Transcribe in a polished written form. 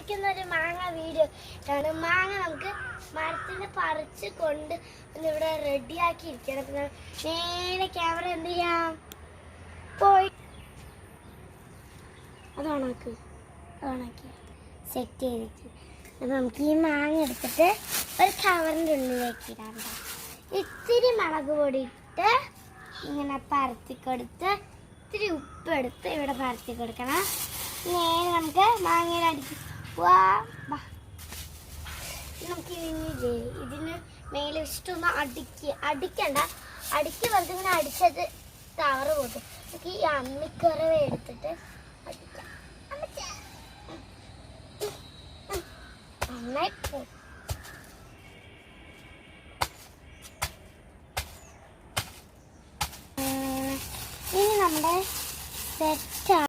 വന്നിരിക്കുന്ന ഒരു മാങ്ങ വീഡിയോ ആണ്. മാങ്ങ നമുക്ക് മരത്തിന് പറിച്ച് കൊണ്ട് ഇവിടെ റെഡിയാക്കി ഇരിക്കണം. പിന്നെ നേരെ ക്യാമറ എന്ത് ചെയ്യാം, പോയി അതാണാക്കി സെറ്റ് ചെയ്തിട്ട് അപ്പം നമുക്ക് ഈ മാങ്ങ എടുത്തിട്ട് ഒരു കവറിൻ്റെ ഉള്ളിലേക്ക് ഇടാം. ഇത്തിരി മുളക് പൊടി ഇട്ട് ഇങ്ങനെ പരത്തി കൊടുത്ത് ഇത്തിരി ഉപ്പെടുത്ത് ഇവിടെ പരത്തി കൊടുക്കണം. നേരെ നമുക്ക് മാങ്ങയുടെ അടിക്ക് നമുക്ക് ഇതിന് മേലെ ഇഷ്ടമൊന്ന് അടിക്കണ്ട. അടിക്ക് വെറുതെ ഇങ്ങനെ അടിച്ചത് കവറ് പോട്ടും. നമുക്ക് ഈ അമ്മിക്കറവ എടുത്തിട്ട്